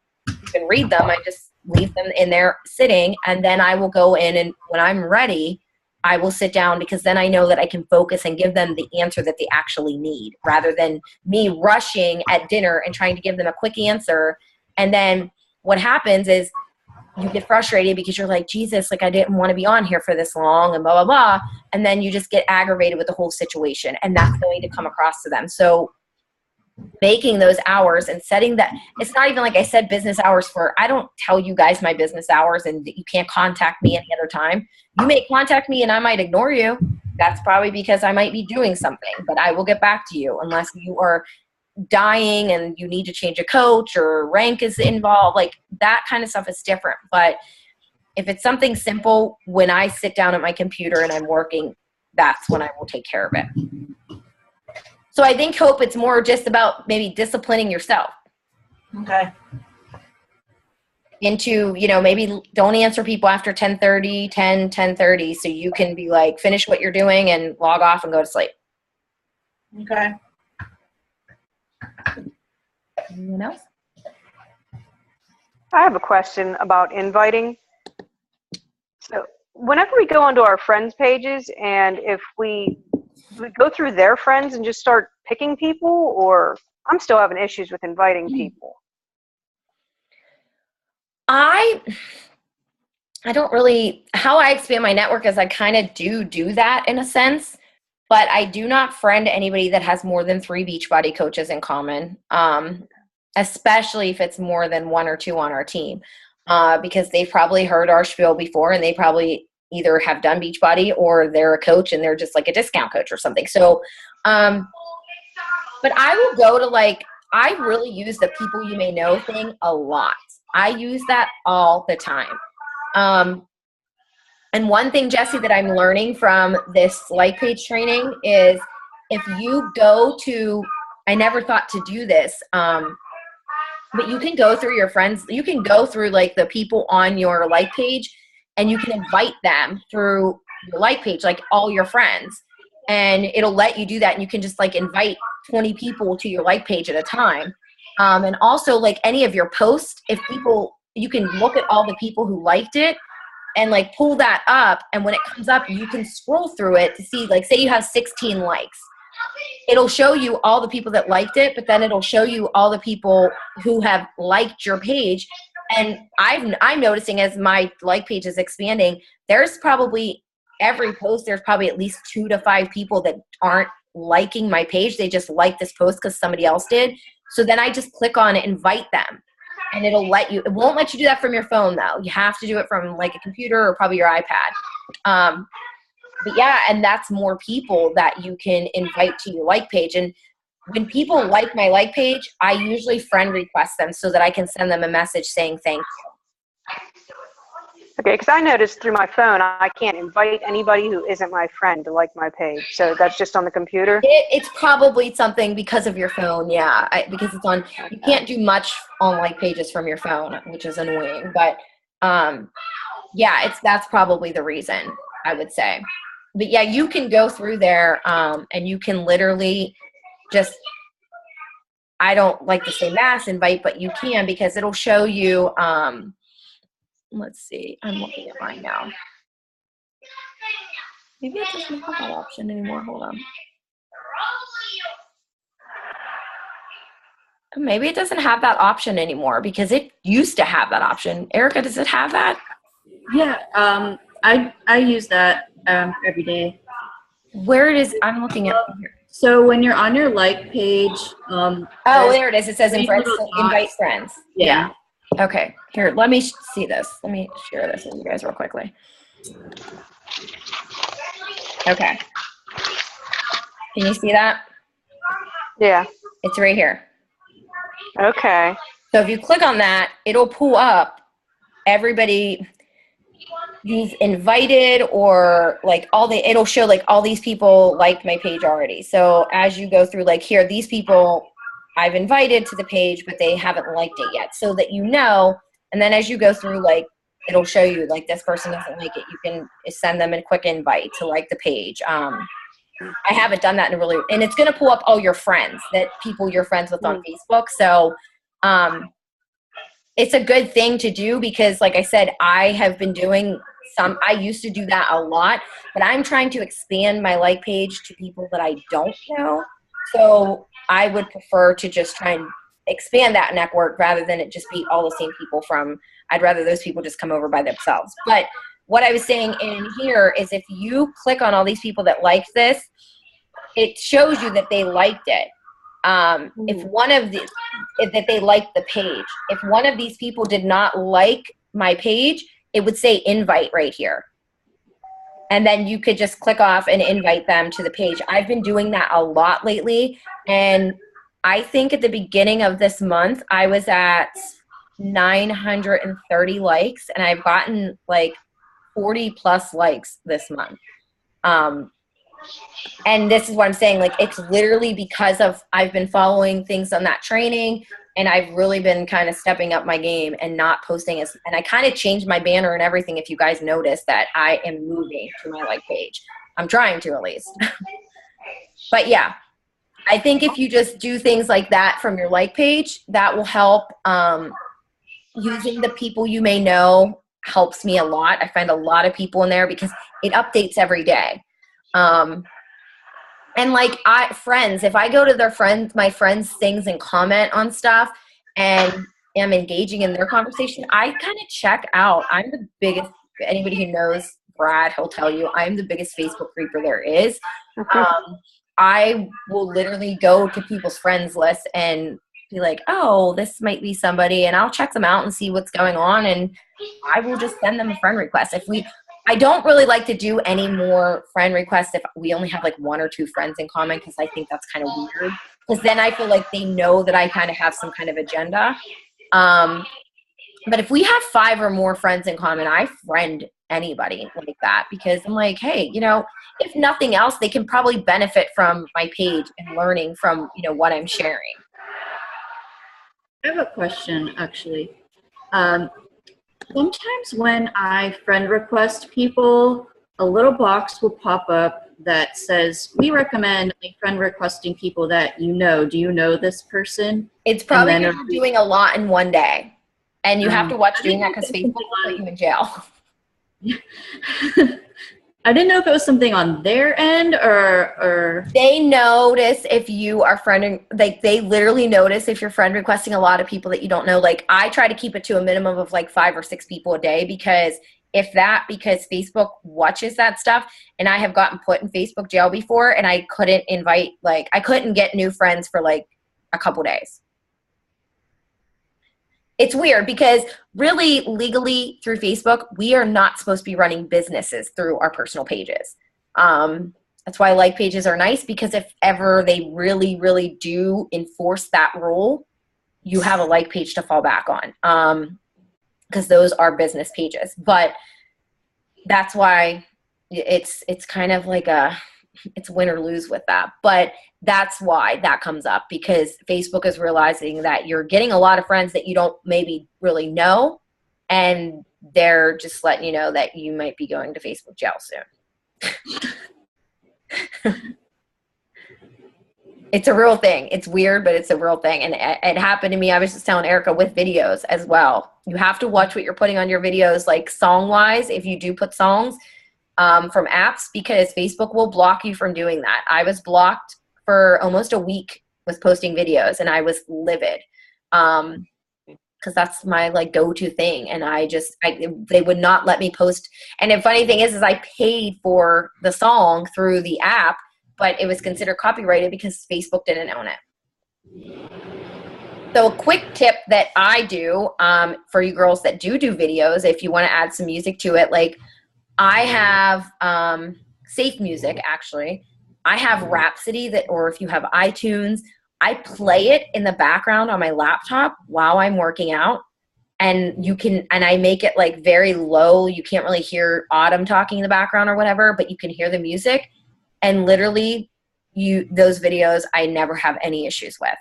even read them. I just leave them in there sitting, and then I will go in, and when I'm ready, I will sit down, because then I know that I can focus and give them the answer that they actually need, rather than me rushing at dinner and trying to give them a quick answer. And then what happens is you get frustrated because you're like, Jesus, I didn't want to be on here for this long, and blah, blah, blah. And then you just get aggravated with the whole situation, and that's going to come across to them. So making those hours and setting that, it's not even like I said business hours I don't tell you guys my business hours and you can't contact me any other time. You may contact me and I might ignore you. That's probably because I might be doing something, but I will get back to you unless you are dying and you need to change a coach or rank is involved. That kind of stuff is different. But if it's something simple, when I sit down at my computer and I'm working, that's when I will take care of it. So I think, Hope, it's more just about maybe disciplining yourself. Okay. Into, maybe don't answer people after 10:30, so you can be like, finish what you're doing and log off and go to sleep. Okay. Anyone else? I have a question about inviting. So whenever we go onto our friends pages, and if we go through their friends and just start picking people, or I'm still having issues with inviting people. I don't really, how I expand my network is I kind of do that in a sense, but I do not friend anybody that has more than 3 Beachbody coaches in common, especially if it's more than 1 or 2 on our team, because they've probably heard our spiel before, and they probably either have done Beachbody or they're a coach and they're just like a discount coach or something. So, but I will go to I really use the people you may know thing a lot. I use that all the time. And one thing, Jesse, that I'm learning from this like page training is if you go to, I never thought to do this, but you can go through your friends, you can go through the people on your like page, and you can invite them through your like page, all your friends, and it'll let you do that. And you can just invite 20 people to your like page at a time. And also any of your posts, you can look at all the people who liked it and pull that up. And when it comes up, you can scroll through it to see, say you have 16 likes. it'll show you all the people that liked it, but then it'll show you all the people who have liked your page. And I'm noticing as my like page is expanding, there's probably every post, there's probably at least 2 to 5 people that aren't liking my page. They just like this post because somebody else did. So then I just click on it, invite them, and it won't let you do that from your phone though. You have to do it from like a computer or probably your iPad. But yeah, and that's more people that you can invite to your like page. And when people like my like page, I usually friend request them so that I can send them a message saying thank you. Okay, because I noticed through my phone, I can't invite anybody who isn't my friend to like my page. So that's just on the computer? It's probably something because of your phone, yeah. Because it's on, you can't do much on like pages from your phone, which is annoying. But yeah, that's probably the reason, I would say. But yeah, you can go through there and you can literally just, I don't like to say mass invite, but you can, because it'll show you, let's see, I'm looking at mine now. Maybe it doesn't have that option anymore. Hold on. Maybe it doesn't have that option anymore, because it used to have that option. Erica, does it have that? Yeah, I use that every day. Where it is, I'm looking at here. So when you're on your like page, oh, there it is. It says invite friends. Yeah. Okay, here, let me see this. Let me share this with you guys real quickly. Okay. Can you see that? Yeah. It's right here. Okay. So if you click on that, it'll pull up everybody who's invited, or like it'll show like all these people liked my page already. So as you go through, like here, these people I've invited to the page, but they haven't liked it yet, so that you know. And then as you go through, like it'll show you like this person doesn't like it. You can send them a quick invite to like the page. I haven't done that and it's going to pull up all your friends, that people you're friends with on Facebook. So it's a good thing to do, because like I said, I have been doing I used to do that a lot, but I'm trying to expand my like page to people that I don't know. So I would prefer to just try and expand that network rather than it just be all the same people I'd rather those people just come over by themselves. But what I was saying in here is, if you click on all these people that liked this, it shows you that they liked it. That they liked the page. If one of these people did not like my page, it would say invite right here. And then you could just click off and invite them to the page. I've been doing that a lot lately. And I think at the beginning of this month, I was at 930 likes, and I've gotten like 40 plus likes this month. And this is what I'm saying, like, it's literally because of I've been following things on that training, and I've really been kind of stepping up my game and not posting and I kind of changed my banner and everything. If you guys notice that I am moving to my like page, I'm trying to at least. But yeah, I think if you just do things like that from your like page, that will help. Using the people you may know helps me a lot. I find a lot of people in there because it updates every day. And like friends, if I go to my friends' things and comment on stuff and am engaging in their conversation, I kind of check out. I'm the biggest, anybody who knows Brad, he'll tell you, I'm the biggest Facebook creeper there is. I will literally go to people's friends list and be like, oh, this might be somebody, and I'll check them out and see what's going on, and I will just send them a friend request. I don't really like to do any more friend requests if we only have like 1 or 2 friends in common, because I think that's kind of weird. Because then I feel like they know that I kind of have some kind of agenda. But if we have 5 or more friends in common, I friend anybody like that, because I'm like, hey, if nothing else, they can probably benefit from my page and learning from, what I'm sharing. I have a question, actually. Sometimes when I friend request people, a little box will pop up that says, we recommend friend requesting people that you know. Do you know this person? It's probably because you're doing a lot in one day. And you have to watch doing that because Facebook will put you in jail. I didn't know if it was something on their end or They notice if you are friending, like they literally notice if you're friend requesting a lot of people that you don't know. Like I try to keep it to a minimum of like 5 or 6 people a day because because Facebook watches that stuff, and I have gotten put in Facebook jail before and I couldn't I couldn't get new friends for like a couple days. It's weird because really legally through Facebook, we are not supposed to be running businesses through our personal pages. That's why like pages are nice, because if ever they really, really do enforce that rule, you have a like page to fall back on, because those are business pages. But that's why it's kind of like it's win or lose with that. But that's why that comes up, because Facebook is realizing that you're getting a lot of friends that you don't maybe really know, and they're just letting you know that you might be going to Facebook jail soon. It's a real thing. It's weird, but it's a real thing. And it happened to me. I was just telling Erica with videos as well. You have to watch what you're putting on your videos, like song-wise, if you do put songs from apps, because Facebook will block you from doing that. I was blocked for almost a week with posting videos, and I was livid because that's my like go-to thing. And they would not let me post. And the funny thing is I paid for the song through the app, but it was considered copyrighted because Facebook didn't own it. So a quick tip that I do for you girls that do videos, if you want to add some music to it, like I have Safe Music, actually. I have Rhapsody, or if you have iTunes, I play it in the background on my laptop while I'm working out. And I make it like very low. You can't really hear Autumn talking in the background or whatever, but you can hear the music. And literally those videos I never have any issues with.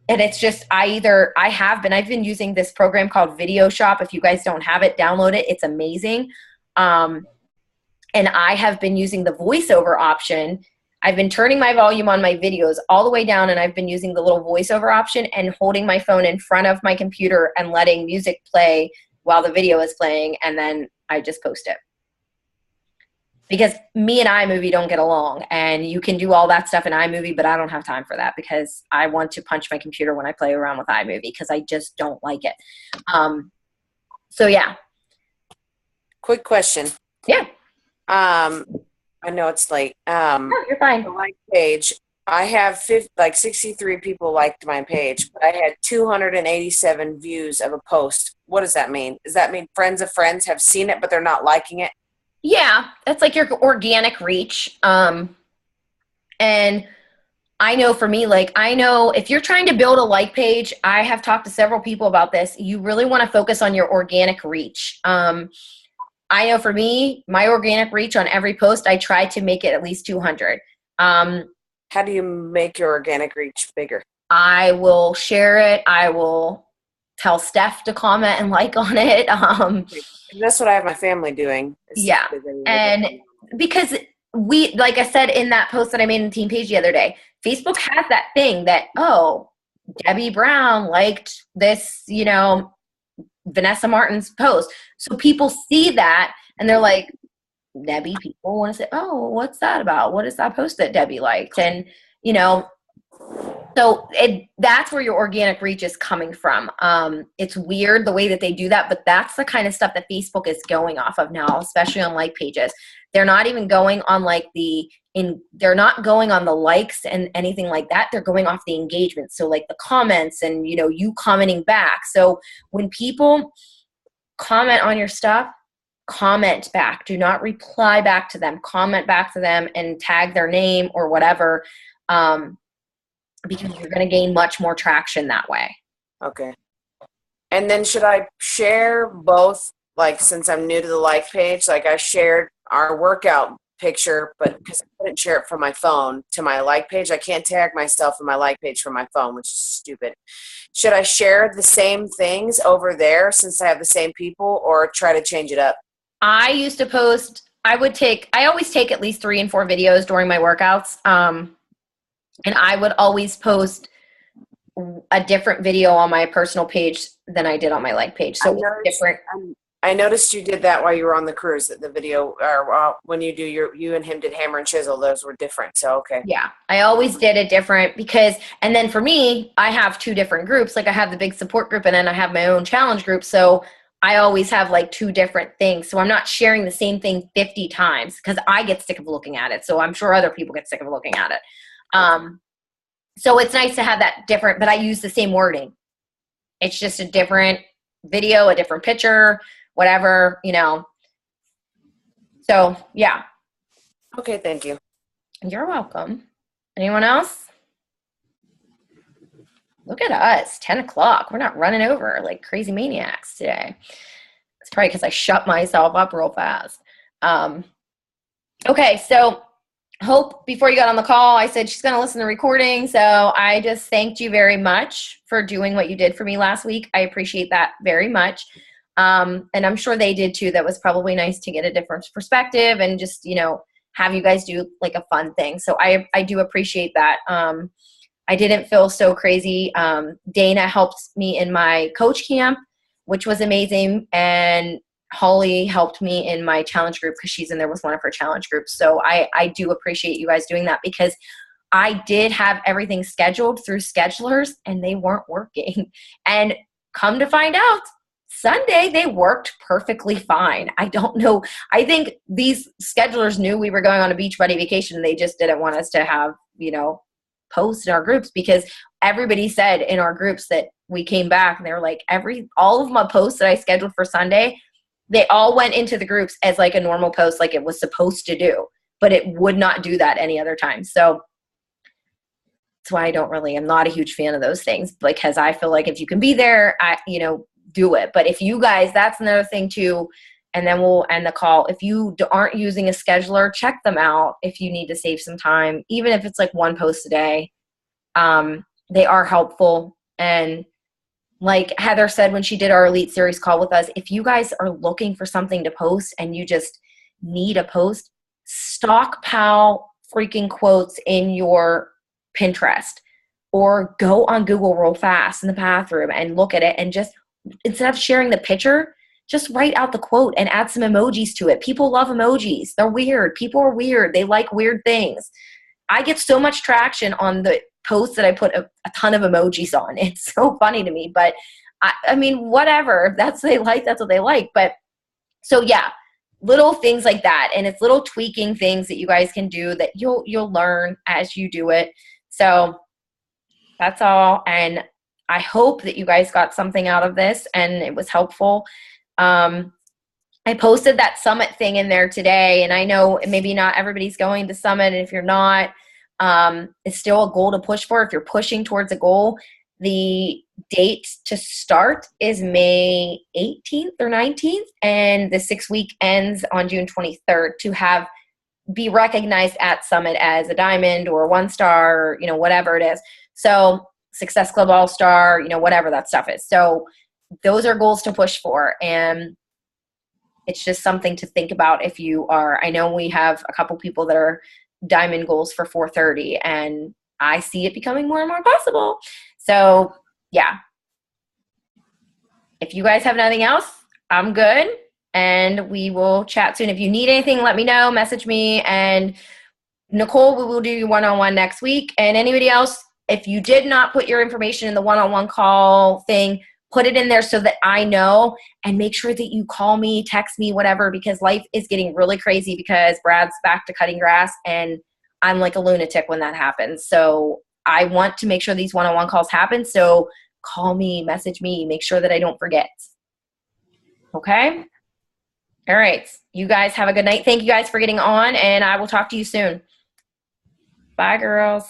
And it's just, I've been using this program called Video Shop. If you guys don't have it, download it. It's amazing. And I have been using the voiceover option. I've been turning my volume on my videos all the way down, and I've been using the little voiceover option and holding my phone in front of my computer and letting music play while the video is playing, and then I just post it. Because me and iMovie don't get along, and you can do all that stuff in iMovie, but I don't have time for that because I want to punch my computer when I play around with iMovie because I just don't like it. So yeah. Quick question. Yeah. I know it's late. No, you're fine. The like page, I have 63 people liked my page, but I had 287 views of a post. What does that mean? Does that mean friends of friends have seen it, but they're not liking it? Yeah, that's like your organic reach. And I know for me, I know if you're trying to build a like page, I have talked to several people about this. You really want to focus on your organic reach. I know for me, my organic reach on every post, I try to make it at least 200. How do you make your organic reach bigger? I will share it. I will tell Steph to comment and like on it. That's what I have my family doing. Yeah. And because like I said in that post that I made in the team page the other day, Facebook has that thing that, oh, Debbie Brown liked this, Vanessa Martin's post. So people see that and they're like, Debbie, people want to say, oh, what's that about? What is that post that Debbie liked? And, so that's where your organic reach is coming from. It's weird the way that they do that, but that's the kind of stuff that Facebook is going off of now, especially on like pages. They're not even going on they're not going on the likes and anything like that. They're going off the engagement. So like the comments and, you commenting back. So when people comment on your stuff, comment back. Do not reply back to them. Comment back to them and tag their name or whatever. Because you're going to gain much more traction that way. Okay. And then should I share both, since I'm new to the like page, I shared our workout picture, but because I couldn't share it from my phone to my like page, I can't tag myself in my like page from my phone, which is stupid. Should I share the same things over there since I have the same people, or try to change it up? I used to post, I always take at least 3 and 4 videos during my workouts. And I would always post a different video on my personal page than I did on my like page. So it's different. I noticed you did that while you were on the cruise. The video, or when you and him did hammer and chisel, those were different. So okay. Yeah, I always did it different because, and then for me, I have two different groups. Like I have the big support group and then I have my own challenge group. So I always have like two different things. So I'm not sharing the same thing 50 times because I get sick of looking at it. So I'm sure other people get sick of looking at it. So it's nice to have that different, but I use the same wording. It's just a different video, a different picture, whatever, So yeah. Okay, thank you. You're welcome. Anyone else? Look at us, 10 o'clock. We're not running over like crazy maniacs today. It's probably because I shut myself up real fast. Okay, so Hope, before you got on the call, I said she's going to listen to the recording. So I just thanked you very much for doing what you did for me last week. I appreciate that very much. And I'm sure they did too. That was probably nice to get a different perspective and just, have you guys do like a fun thing. So I do appreciate that. I didn't feel so crazy. Dana helped me in my coach camp, which was amazing. And Holly helped me in my challenge group because she's in there with one of her challenge groups. So I do appreciate you guys doing that because I did have everything scheduled through schedulers and they weren't working. And come to find out, Sunday they worked perfectly fine. I don't know. I think these schedulers knew we were going on a Beachbody vacation and they just didn't want us to have, posts in our groups because everybody said in our groups that we came back and they were like all of my posts that I scheduled for Sunday, they all went into the groups as like a normal post, like it was supposed to do, but it would not do that any other time. So that's why I'm not a huge fan of those things because I feel like if you can be there, do it. But if you guys, that's another thing too. And then we'll end the call. If you aren't using a scheduler, check them out if you need to save some time, even if it's like one post a day. They are helpful. And like Heather said when she did our Elite Series call with us, if you guys are looking for something to post and you just need a post, stockpile freaking quotes in your Pinterest or go on Google real fast in the bathroom and look at it and just, instead of sharing the picture, just write out the quote and add some emojis to it. People love emojis. They're weird. People are weird. They like weird things. I get so much traction on the posts that I put a ton of emojis on. It's so funny to me, but I mean, whatever. If that's what they like, that's what they like. But so yeah, little things like that. And it's little tweaking things that you guys can do that you'll learn as you do it. So that's all. And I hope that you guys got something out of this and it was helpful. I posted that summit thing in there today, and I know maybe not everybody's going to summit, and if you're not, it's still a goal to push for. If you're pushing towards a goal, the date to start is May 18th or 19th, and the 6-week ends on June 23rd to be recognized at summit as a diamond or a 1-star, or, whatever it is. So Success Club All-Star, whatever that stuff is. So those are goals to push for, and it's just something to think about if you are. I know we have a couple people that are diamond goals for 430, and I see it becoming more and more possible. So yeah, if you guys have nothing else, I'm good, and we will chat soon. If you need anything, let me know, message me, and Nicole, we will do your one-on-one next week. And anybody else, if you did not put your information in the one-on-one call thing, put it in there so that I know, and make sure that you call me, text me, whatever, because life is getting really crazy because Brad's back to cutting grass and I'm like a lunatic when that happens. So I want to make sure these one-on-one calls happen. So call me, message me, make sure that I don't forget. Okay? All right. You guys have a good night. Thank you guys for getting on, and I will talk to you soon. Bye, girls.